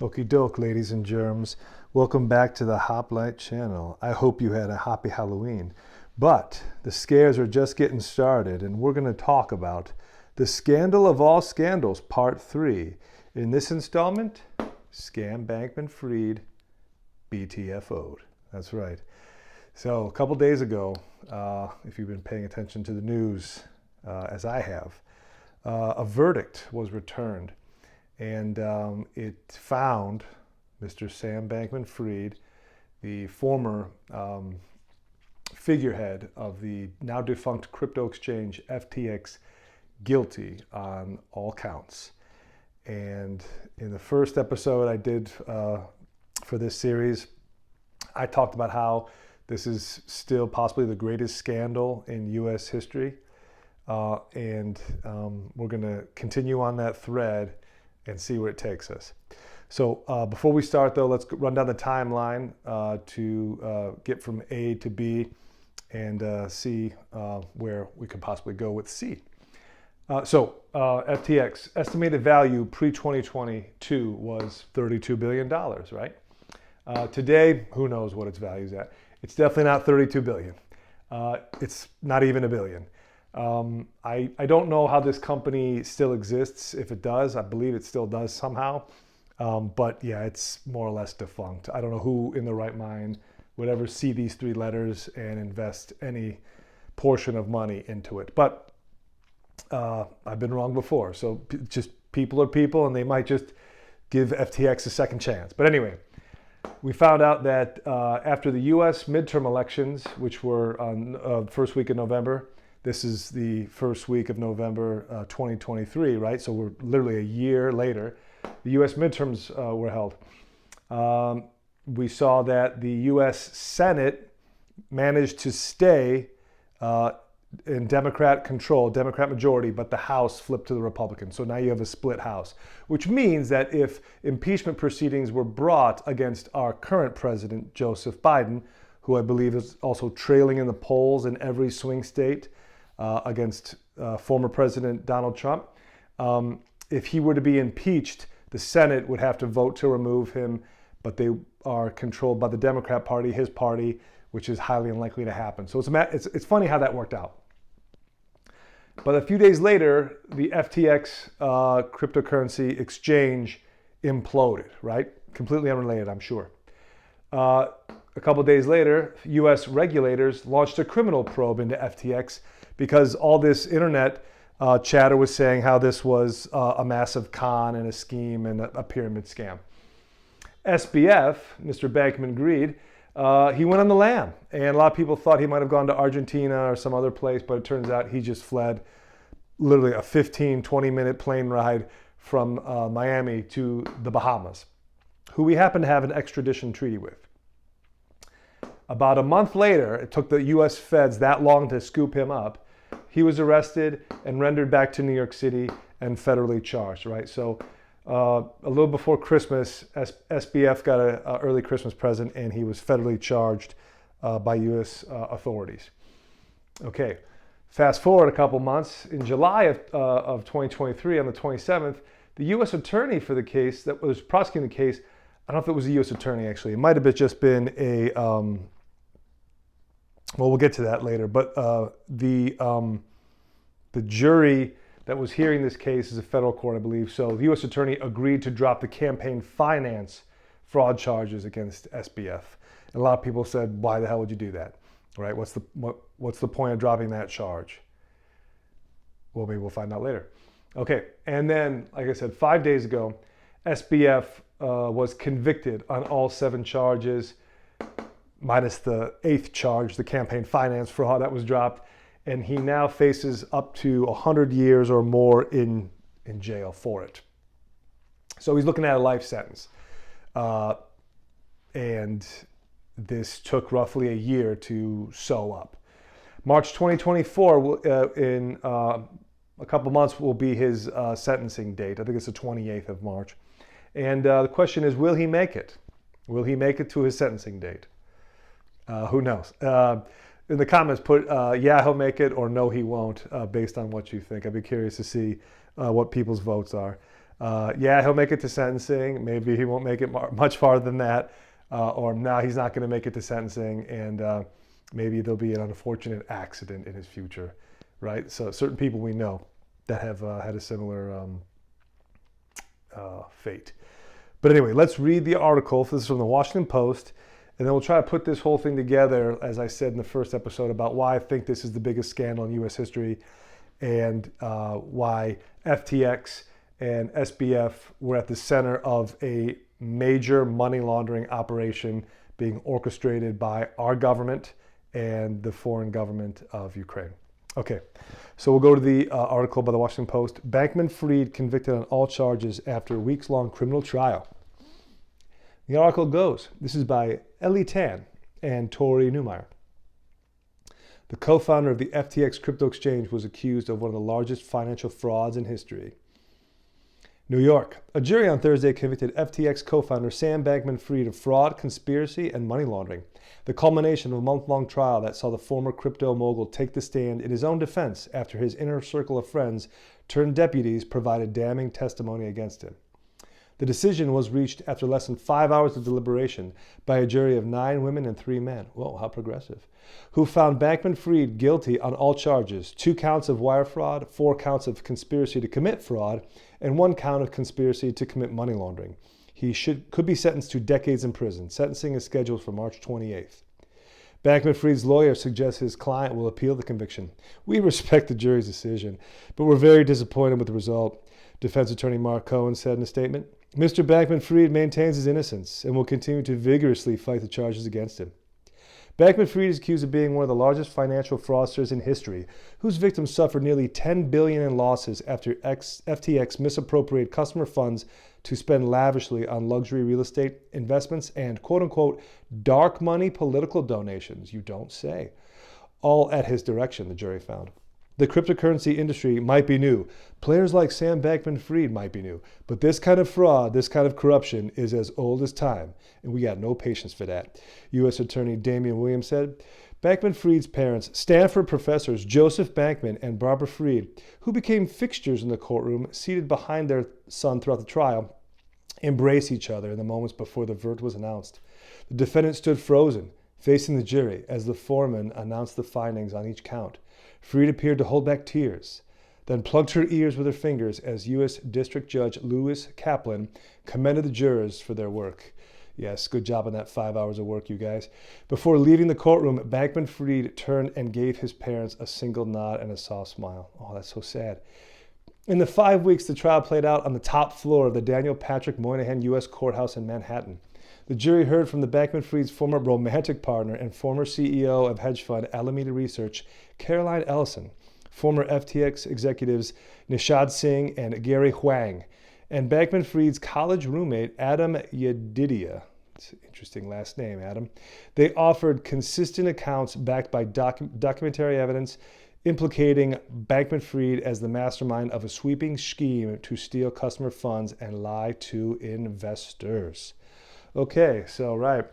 Okie doke, ladies and germs. Welcome back to the Hoplite channel. I hope you had a happy Halloween. But the scares are just getting started, and we're going to talk about the scandal of all scandals, part 3. In this installment, Scam Bankman-Fried BTFO'd. That's right. So a couple days ago, if you've been paying attention to the news, as I have, a verdict was returned. And it found Mr. Sam Bankman-Fried, the former figurehead of the now defunct crypto exchange FTX, guilty on all counts. And in the first episode I did for this series, I talked about how this is still possibly the greatest scandal in U.S. history. And we're going to continue on that thread and see where it takes us. So before we start, though, let's run down the timeline to get from A to B and see where we could possibly go with C. FTX, estimated value pre-2022 was $32 billion, right? Today, who knows what its value is at. It's definitely not $32 billion. It's not even $1 billion. I don't know how this company still exists. If it does, I believe it still does somehow. But yeah, it's more or less defunct. I don't know who in the right mind would ever see these 3 letters and invest any portion of money into it. But I've been wrong before. So just people are people, and they might just give FTX a second chance. But anyway, we found out that after the U.S. midterm elections, which were on first week of November, this is the first week of November 2023, right? So we're literally a year later. The U.S. midterms were held. We saw that the U.S. Senate managed to stay in Democrat control, Democrat majority, but the House flipped to the Republicans. So now you have a split House, which means that if impeachment proceedings were brought against our current president, Joseph Biden, who I believe is also trailing in the polls in every swing state, against former President Donald Trump. If he were to be impeached, the Senate would have to vote to remove him, but they are controlled by the Democrat Party, his party, which is highly unlikely to happen. So it's funny how that worked out. But a few days later, the FTX cryptocurrency exchange imploded, right? Completely unrelated, I'm sure. A couple of days later, U.S. regulators launched a criminal probe into FTX because all this internet chatter was saying how this was a massive con and a scheme and a pyramid scam. SBF, Mr. Bankman-Fried, he went on the lam. And a lot of people thought he might have gone to Argentina or some other place, but it turns out he just fled literally a 15, 20-minute plane ride from Miami to the Bahamas, who we happen to have an extradition treaty with. About a month later, it took the U.S. feds that long to scoop him up. He was arrested and rendered back to New York City and federally charged, right? So a little before Christmas, SBF got an early Christmas present, and he was federally charged by U.S. authorities. Okay, fast forward a couple months. In July of 2023, on the 27th, the U.S. attorney for the case that was prosecuting the case, I don't know if it was a U.S. attorney, actually. It might have just been a, well, we'll get to that later. But the jury that was hearing this case is a federal court, I believe. So the U.S. attorney agreed to drop the campaign finance fraud charges against SBF. And a lot of people said, why the hell would you do that? Right? What's the point of dropping that charge? Well, maybe we'll find out later. Okay, and then, like I said, 5 days ago, SBF was convicted on all 7 charges, minus the 8th charge, the campaign finance fraud that was dropped. And he now faces up to 100 years or more in jail for it. So he's looking at a life sentence. And this took roughly a year to sew up. March 2024, in a couple months, will be his sentencing date. I think it's the 28th of March. And the question is, will he make it? Will he make it to his sentencing date? Who knows? In the comments, put yeah, he'll make it, or no, he won't, based on what you think. I'd be curious to see what people's votes are. Yeah, he'll make it to sentencing. Maybe he won't make it much farther than that. Or now he's not going to make it to sentencing, and maybe there'll be an unfortunate accident in his future, right? So certain people we know that have had a similar fate. But anyway, let's read the article. This is from the Washington Post, and then we'll try to put this whole thing together, as I said in the first episode, about why I think this is the biggest scandal in U.S. history, and why FTX and SBF were at the center of a major money laundering operation being orchestrated by our government and the foreign government of Ukraine. Okay, so we'll go to the article by the Washington Post. Bankman-Fried convicted on all charges after a weeks-long criminal trial. The article goes, this is by Ellie Tan and Tori Newmeyer. The co-founder of the FTX crypto exchange was accused of one of the largest financial frauds in history. New York. A jury on Thursday convicted FTX co-founder Sam Bankman-Fried of fraud, conspiracy, and money laundering. The culmination of a month-long trial that saw the former crypto mogul take the stand in his own defense after his inner circle of friends turned deputies provided damning testimony against him. The decision was reached after less than 5 hours of deliberation by a jury of 9 women and 3 men. Whoa, how progressive. Who found Bankman-Fried guilty on all charges, 2 counts of wire fraud, 4 counts of conspiracy to commit fraud, and 1 count of conspiracy to commit money laundering. He could be sentenced to decades in prison. Sentencing is scheduled for March 28th. Bankman-Fried's lawyer suggests his client will appeal the conviction. We respect the jury's decision, but we're very disappointed with the result, defense attorney Mark Cohen said in a statement. Mr. Bankman-Fried maintains his innocence and will continue to vigorously fight the charges against him. Bankman-Fried is accused of being one of the largest financial fraudsters in history, whose victims suffered nearly $10 billion in losses after FTX misappropriated customer funds to spend lavishly on luxury real estate investments and quote-unquote dark money political donations. You don't say. All at his direction, the jury found. The cryptocurrency industry might be new. Players like Sam Bankman-Fried might be new. But this kind of fraud, this kind of corruption is as old as time, and we got no patience for that. U.S. Attorney Damian Williams said, Bankman-Fried's parents, Stanford professors Joseph Bankman and Barbara Fried, who became fixtures in the courtroom seated behind their son throughout the trial, embraced each other in the moments before the verdict was announced. The defendant stood frozen, facing the jury, as the foreman announced the findings on each count. Fried appeared to hold back tears, then plugged her ears with her fingers as U.S. District Judge Lewis Kaplan commended the jurors for their work. Yes, good job on that 5 hours of work, you guys. Before leaving the courtroom, Bankman-Fried turned and gave his parents a single nod and a soft smile. Oh, that's so sad. In the 5 weeks, the trial played out on the top floor of the Daniel Patrick Moynihan U.S. Courthouse in Manhattan. The jury heard from the Bankman-Fried's former romantic partner and former CEO of hedge fund Alameda Research, Caroline Ellison, former FTX executives Nishad Singh and Gary Huang, and Bankman-Fried's college roommate Adam Yedidia. It's an interesting last name, Adam. They offered consistent accounts backed by documentary evidence implicating Bankman-Fried as the mastermind of a sweeping scheme to steal customer funds and lie to investors. Okay, so right.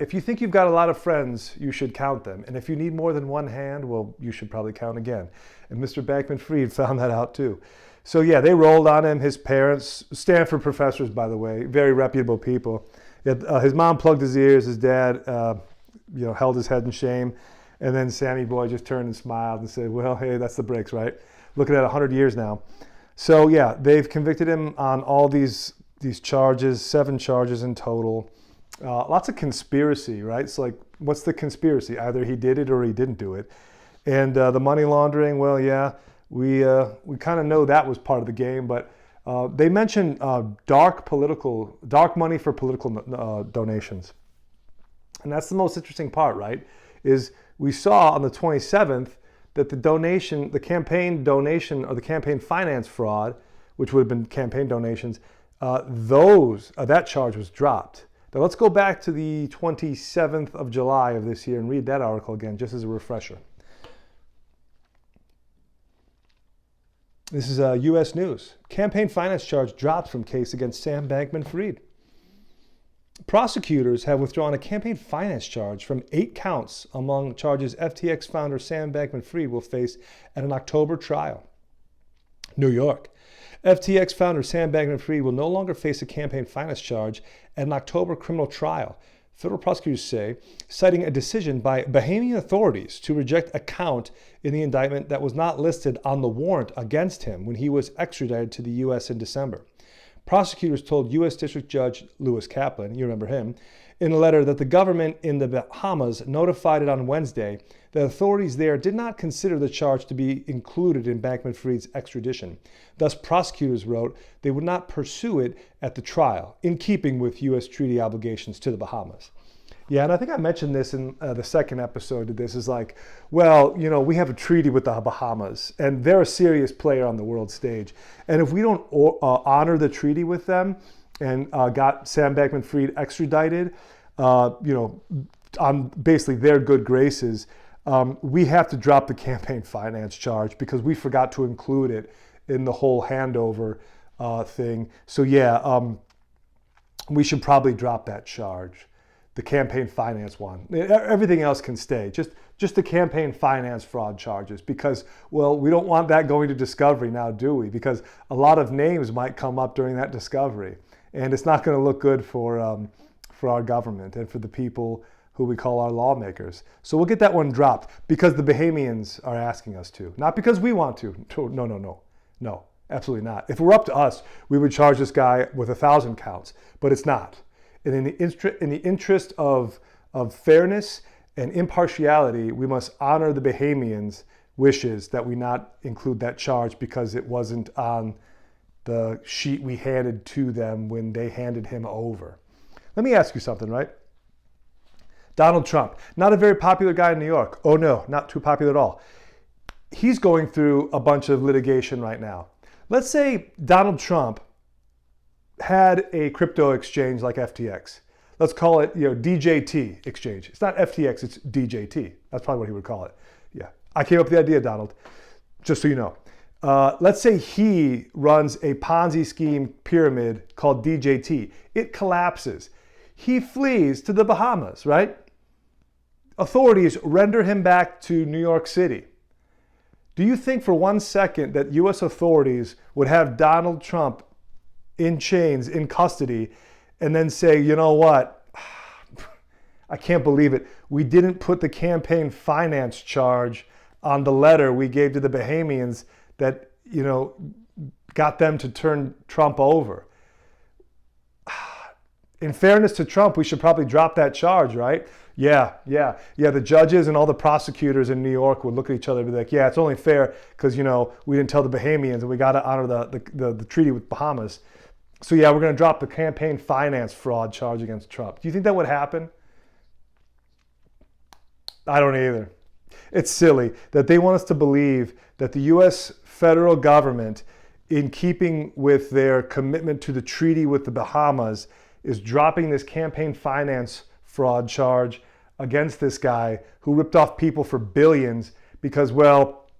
If you think you've got a lot of friends, you should count them. And if you need more than one hand, well, you should probably count again. And Mr. Bankman-Fried found that out too. So yeah, they rolled on him. His parents, Stanford professors, by the way, very reputable people. His mom plugged his ears. His dad, held his head in shame. And then Sammy Boy just turned and smiled and said, well, hey, that's the breaks, right? Looking at 100 years now. So yeah, they've convicted him on all these charges, 7 charges in total. Lots of conspiracy, right? It's like, what's the conspiracy? Either he did it or he didn't do it. And the money laundering, well, yeah, we kind of know that was part of the game, but they mentioned dark money for political donations. And that's the most interesting part, right? Is we saw on the 27th that the campaign donation or the campaign finance fraud, which would have been campaign donations, that charge was dropped. Now let's go back to the 27th of July of this year and read that article again, just as a refresher. This is U.S. News. Campaign finance charge dropped from case against Sam Bankman-Fried. Prosecutors have withdrawn a campaign finance charge from 8 counts among charges FTX founder Sam Bankman-Fried will face at an October trial. New York. FTX founder Sam Bankman-Fried will no longer face a campaign finance charge at an October criminal trial, federal prosecutors say, citing a decision by Bahamian authorities to reject a count in the indictment that was not listed on the warrant against him when he was extradited to the U.S. in December. Prosecutors told U.S. District Judge Lewis Kaplan, you remember him, in a letter that the government in the Bahamas notified it on Wednesday that authorities there did not consider the charge to be included in Bankman-Fried's extradition. Thus, prosecutors wrote they would not pursue it at the trial, in keeping with U.S. treaty obligations to the Bahamas. Yeah, and I think I mentioned this in the second episode of this, is like, well, you know, we have a treaty with the Bahamas, and they're a serious player on the world stage. And if we don't honor the treaty with them and got Sam Bankman-Fried extradited, on basically their good graces, we have to drop the campaign finance charge because we forgot to include it in the whole handover thing. So yeah, we should probably drop that charge. The campaign finance one. Everything else can stay. Just the campaign finance fraud charges, because, well, we don't want that going to discovery now, do we? Because a lot of names might come up during that discovery, and it's not going to look good for our government and for the people who we call our lawmakers. So we'll get that one dropped because the Bahamians are asking us to, not because we want to. No, absolutely not. If it were up to us, we would charge this guy with 1,000 counts, but it's not. And in the interest of fairness and impartiality, we must honor the Bahamians' wishes that we not include that charge because it wasn't on the sheet we handed to them when they handed him over. Let me ask you something, right? Donald Trump, not a very popular guy in New York. Oh no, not too popular at all. He's going through a bunch of litigation right now. Let's say Donald Trump had a crypto exchange like FTX. Let's call it, DJT exchange. It's not FTX, it's DJT. That's probably what he would call it. Yeah, I came up with the idea, Donald, just so you know. Let's say he runs a Ponzi scheme pyramid called DJT. It collapses. He flees to the Bahamas, right? Authorities render him back to New York City. Do you think for 1 second that U.S. authorities would have Donald Trump in chains, in custody, and then say, you know what? I can't believe it. We didn't put the campaign finance charge on the letter we gave to the Bahamians that, got them to turn Trump over. In fairness to Trump, we should probably drop that charge, right? Yeah. The judges and all the prosecutors in New York would look at each other and be like, yeah, it's only fair because, we didn't tell the Bahamians and we got to honor the treaty with Bahamas. So yeah, we're going to drop the campaign finance fraud charge against Trump. Do you think that would happen? I don't either. It's silly that they want us to believe that the U.S. federal government, in keeping with their commitment to the treaty with the Bahamas, is dropping this campaign finance fraud charge against this guy who ripped off people for billions because, well,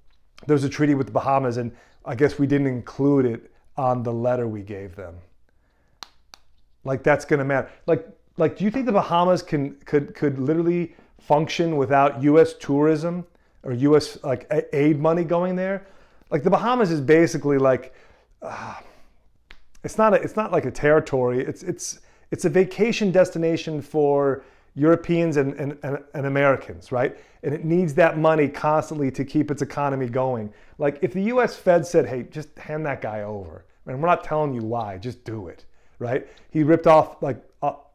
there's a treaty with the Bahamas and I guess we didn't include it on the letter we gave them. Like that's gonna matter. Like, do you think the Bahamas could literally function without U.S. tourism or U.S. aid money going there? Like the Bahamas is basically like, it's not like a territory. It's a vacation destination for Europeans and Americans, right? And it needs that money constantly to keep its economy going. Like if the U.S. Fed said, hey, just hand that guy over, and we're not telling you why, just do it, right? He ripped off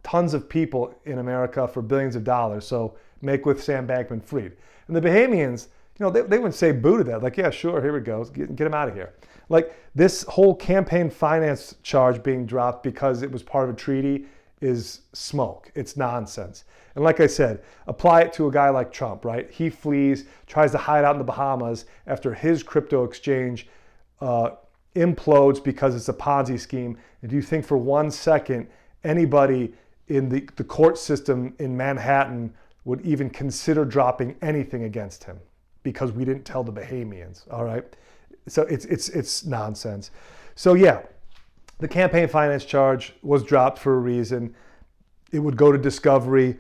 tons of people in America for billions of dollars, so make with Sam Bankman-Fried. And the Bahamians, they wouldn't say boo to that. Like, yeah, sure, here we go, get him out of here. Like this whole campaign finance charge being dropped because it was part of a treaty is smoke. It's nonsense. And like I said, apply it to a guy like Trump, right? He flees, tries to hide out in the Bahamas after his crypto exchange implodes because it's a Ponzi scheme. And do you think for 1 second anybody in the court system in Manhattan would even consider dropping anything against him because we didn't tell the Bahamians, all right? So it's nonsense. So yeah, the campaign finance charge was dropped for a reason. It would go to discovery.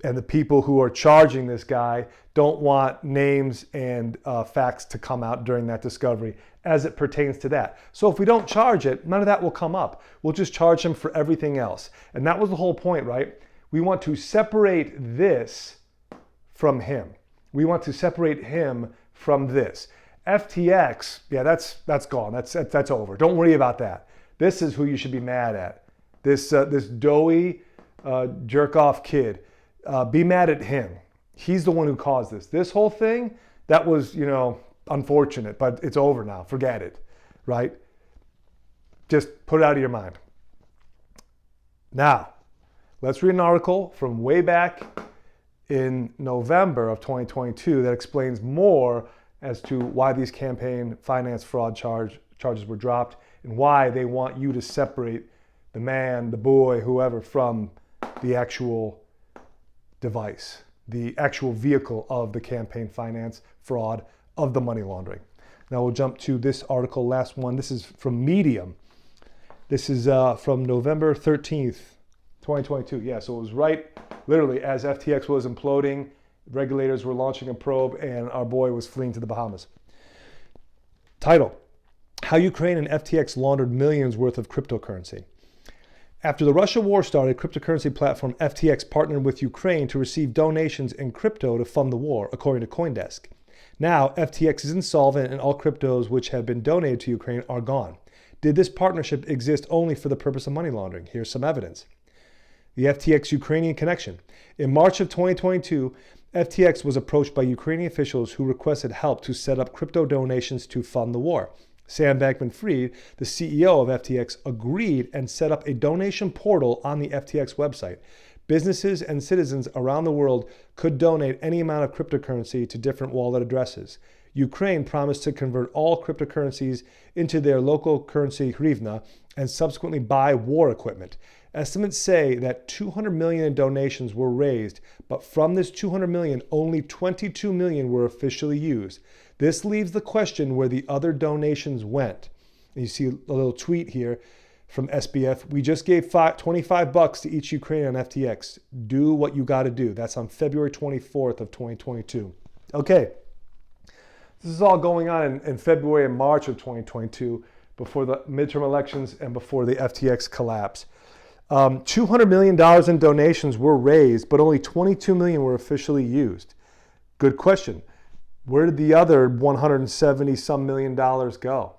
And the people who are charging this guy don't want names and facts to come out during that discovery as it pertains to that. So if we don't charge it, none of that will come up. We'll just charge him for everything else. And that was the whole point, right? We want to separate this from him. We want to separate him from this. FTX, yeah, that's gone. That's over. Don't worry about that. This is who you should be mad at. This doughy jerk-off kid. Be mad at him. He's the one who caused this. This whole thing, that was, unfortunate, but it's over now. Forget it, right? Just put it out of your mind. Now, let's read an article from way back in November of 2022 that explains more as to why these campaign finance fraud charges were dropped and why they want you to separate the man, the boy, whoever from the actual device, the actual vehicle of the campaign finance fraud, of the money laundering. Now we'll jump to this article, last one. This is from Medium. This is from November 13th, 2022. Yeah, so it was right, literally, as FTX was imploding, regulators were launching a probe, and our boy was fleeing to the Bahamas. Title: How Ukraine and FTX laundered millions worth of cryptocurrency. After the Russia war started, cryptocurrency platform FTX partnered with Ukraine to receive donations in crypto to fund the war, according to CoinDesk. Now, FTX is insolvent and all cryptos which have been donated to Ukraine are gone. Did this partnership exist only for the purpose of money laundering? Here's some evidence. The FTX Ukrainian connection. In March of 2022, FTX was approached by Ukrainian officials who requested help to set up crypto donations to fund the war. Sam Bankman-Fried, the CEO of FTX, agreed and set up a donation portal on the FTX website. Businesses and citizens around the world could donate any amount of cryptocurrency to different wallet addresses. Ukraine promised to convert all cryptocurrencies into their local currency hryvnia and subsequently buy war equipment. Estimates say that $200 million in donations were raised, but from this $200 million, only $22 million were officially used. This leaves the question where the other donations went. And you see a little tweet here from SBF. We just gave $25 to each Ukrainian on FTX. Do what you got to do. That's on February 24th of 2022. Okay. This is all going on in February and March of 2022, before the midterm elections and before the FTX collapse. $200 million in donations were raised, but only $22 million were officially used. Good question. Where did the other 170 some million dollars go?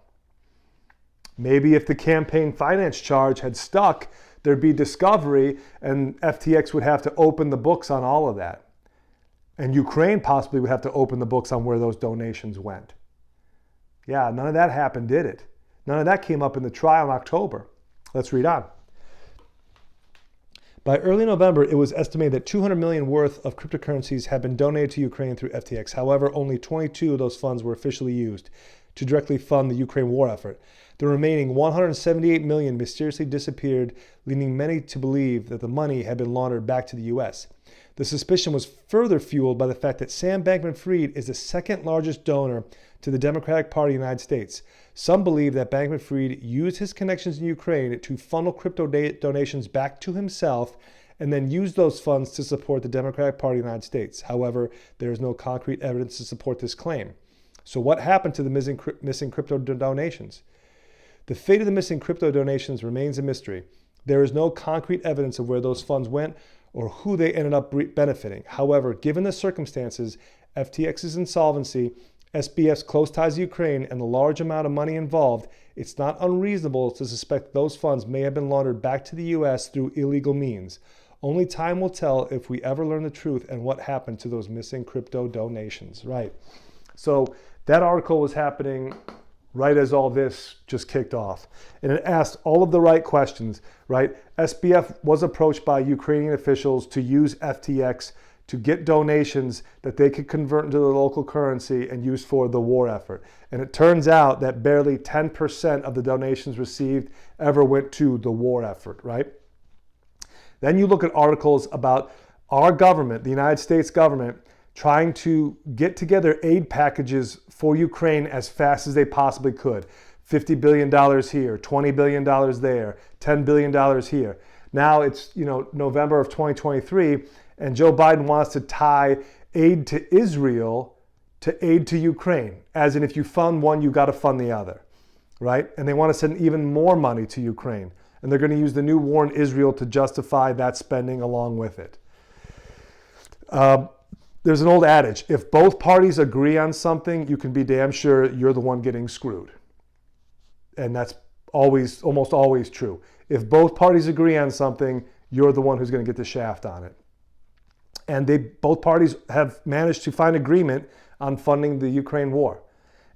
Maybe if the campaign finance charge had stuck, there'd be discovery and FTX would have to open the books on all of that. And Ukraine possibly would have to open the books on where those donations went. Yeah, none of that happened, did it? None of that came up in the trial in October. Let's read on. By early November, it was estimated that $200 million worth of cryptocurrencies had been donated to Ukraine through FTX. However, only 22 of those funds were officially used to directly fund the Ukraine war effort. The remaining $178 million mysteriously disappeared, leading many to believe that the money had been laundered back to the U.S. The suspicion was further fueled by the fact that Sam Bankman-Fried is the second largest donor to the Democratic Party of the United States. Some believe that Bankman-Fried used his connections in Ukraine to funnel crypto donations back to himself and then used those funds to support the Democratic Party of the United States. However, there is no concrete evidence to support this claim. So what happened to the missing crypto donations? The fate of the missing crypto donations remains a mystery. There is no concrete evidence of where those funds went or who they ended up benefiting. However, given the circumstances, FTX's insolvency, SBF's close ties to Ukraine, and the large amount of money involved, it's not unreasonable to suspect those funds may have been laundered back to the U.S. through illegal means. Only time will tell if we ever learn the truth and what happened to those missing crypto donations. Right. So that article was happening right as all this just kicked off. And it asked all of the right questions, right? SBF was approached by Ukrainian officials to use FTX to get donations that they could convert into the local currency and use for the war effort. And it turns out that barely 10% of the donations received ever went to the war effort, right? Then you look at articles about our government, the United States government, trying to get together aid packages for Ukraine as fast as they possibly could. $50 billion here, $20 billion there, $10 billion here. Now it's November of 2023, And Joe Biden wants to tie aid to Israel to aid to Ukraine, as in if you fund one, you got to fund the other, right? And they want to send even more money to Ukraine. And they're going to use the new war in Israel to justify that spending along with it. There's an old adage, if both parties agree on something, you can be damn sure you're the one getting screwed. And that's almost always true. If both parties agree on something, you're the one who's going to get the shaft on it. And both parties have managed to find agreement on funding the Ukraine war.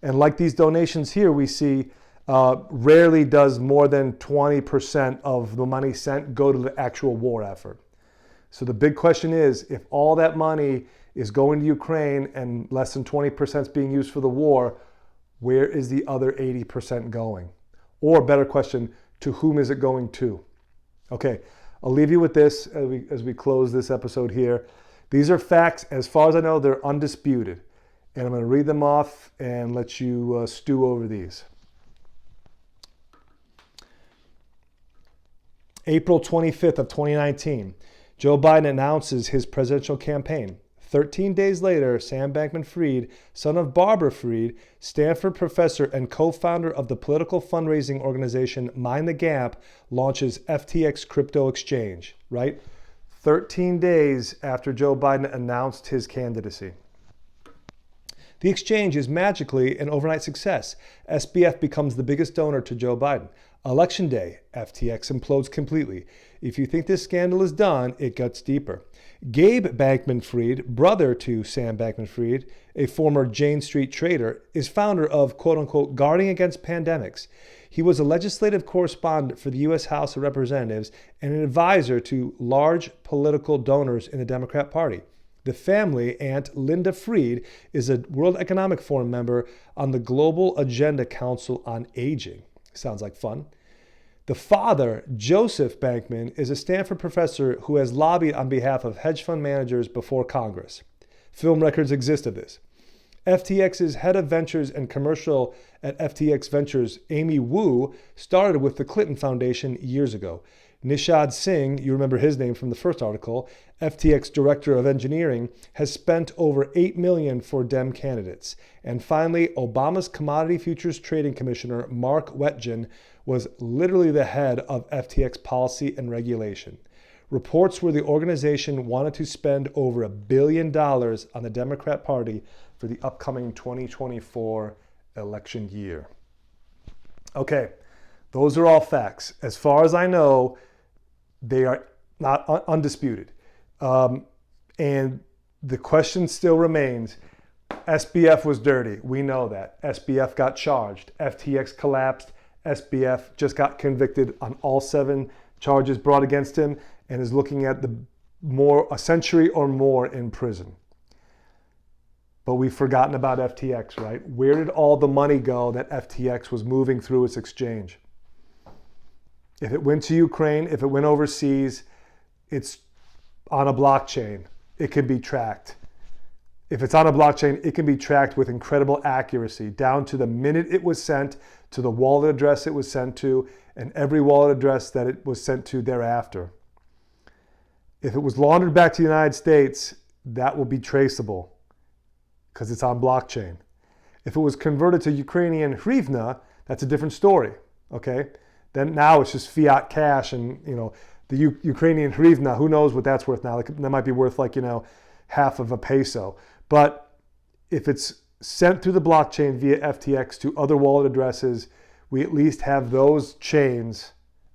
And like these donations here, we see rarely does more than 20% of the money sent go to the actual war effort. So the big question is, if all that money is going to Ukraine and less than 20% is being used for the war, where is the other 80% going? Or better question, to whom is it going to? Okay, I'll leave you with this as we close this episode here. These are facts. As far as I know, they're undisputed. And I'm going to read them off and let you stew over these. April 25th of 2019, Joe Biden announces his presidential campaign. 13 days later, Sam Bankman-Fried, son of Barbara Fried, Stanford professor and co-founder of the political fundraising organization Mind the Gap, launches FTX crypto exchange, right? 13 days after Joe Biden announced his candidacy. The exchange is magically an overnight success. SBF becomes the biggest donor to Joe Biden. Election day, FTX implodes completely. If you think this scandal is done, it gets deeper. Gabe Bankman-Fried, brother to Sam Bankman-Fried, a former Jane Street trader, is founder of quote-unquote Guarding Against Pandemics. He was a legislative correspondent for the U.S. House of Representatives and an advisor to large political donors in the Democrat Party. The family, Aunt Linda Fried, is a World Economic Forum member on the Global Agenda Council on Aging. Sounds like fun. The father, Joseph Bankman, is a Stanford professor who has lobbied on behalf of hedge fund managers before Congress. Film records exist of this. FTX's head of ventures and commercial at FTX Ventures, Amy Wu, started with the Clinton Foundation years ago. Nishad Singh, you remember his name from the first article, FTX Director of Engineering, has spent over $8 million for Dem candidates. And finally, Obama's Commodity Futures Trading Commissioner, Mark Wetjen, was literally the head of FTX policy and regulation. Reports were the organization wanted to spend over $1 billion on the Democrat Party for the upcoming 2024 election year. Okay, those are all facts. As far as I know, they are not undisputed. And the question still remains, SBF was dirty. We know that. SBF got charged. FTX collapsed. SBF just got convicted on all 7 charges brought against him and is looking at a century or more in prison. But we've forgotten about FTX, right? Where did all the money go that FTX was moving through its exchange? If it went to Ukraine, if it went overseas, it's on a blockchain. It can be tracked. If it's on a blockchain, it can be tracked with incredible accuracy, down to the minute it was sent, to the wallet address it was sent to, and every wallet address that it was sent to thereafter. If it was laundered back to the United States, that will be traceable because it's on blockchain. If it was converted to Ukrainian hryvnia, that's a different story, okay? Then now it's just fiat cash, and the Ukrainian hryvnia, who knows what that's worth now? That might be worth half of a peso. But if it's sent through the blockchain via FTX to other wallet addresses, we at least have those chains,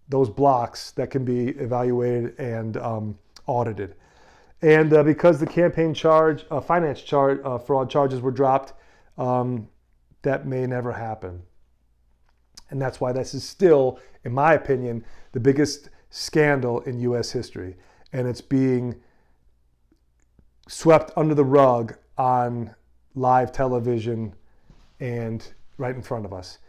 those blocks that can be evaluated and audited. And because the campaign finance fraud charges were dropped, that may never happen. And that's why this is still, in my opinion, the biggest scandal in U.S. history. And it's being swept under the rug on live television and right in front of us.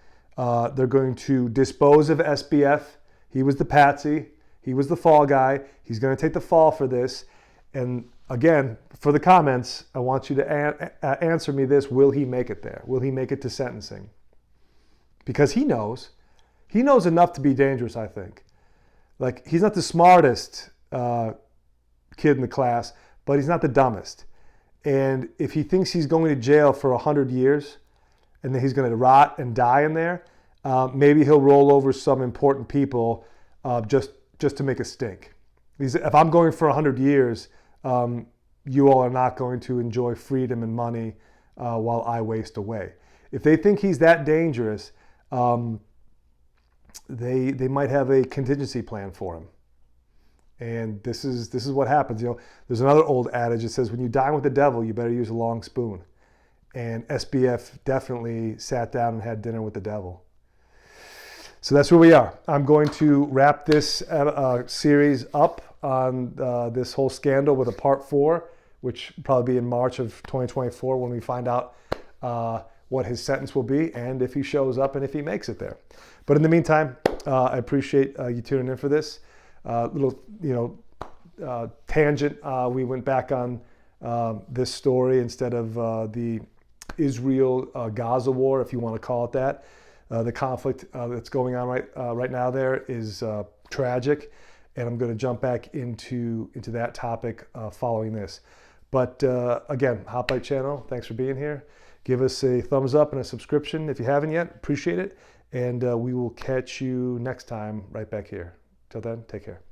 They're going to dispose of SBF. He was the patsy. He was the fall guy. He's going to take the fall for this. And again, for the comments, I want you to answer me this. Will he make it there? Will he make it to sentencing? Because he knows enough to be dangerous, I think. He's not the smartest kid in the class, but he's not the dumbest. And if he thinks he's going to jail for 100 years and then he's going to rot and die in there, maybe he'll roll over some important people just to make a stink. If I'm going for 100 years, you all are not going to enjoy freedom and money while I waste away. If they think he's that dangerous, they might have a contingency plan for him. And this is what happens. There's another old adage that says, when you dine with the devil, you better use a long spoon. And SBF definitely sat down and had dinner with the devil. So that's where we are. I'm going to wrap this series up on this whole scandal with a part 4, which will probably be in March of 2024 when we find out what his sentence will be and if he shows up and if he makes it there. But in the meantime, I appreciate you tuning in for this. Little, tangent. We went back on this story instead of the Israel-Gaza war, if you want to call it that. The conflict that's going on right now there is tragic, and I'm going to jump back into that topic following this. But again, Hot Bite Channel, thanks for being here. Give us a thumbs up and a subscription if you haven't yet. Appreciate it, and we will catch you next time right back here. Till then, take care.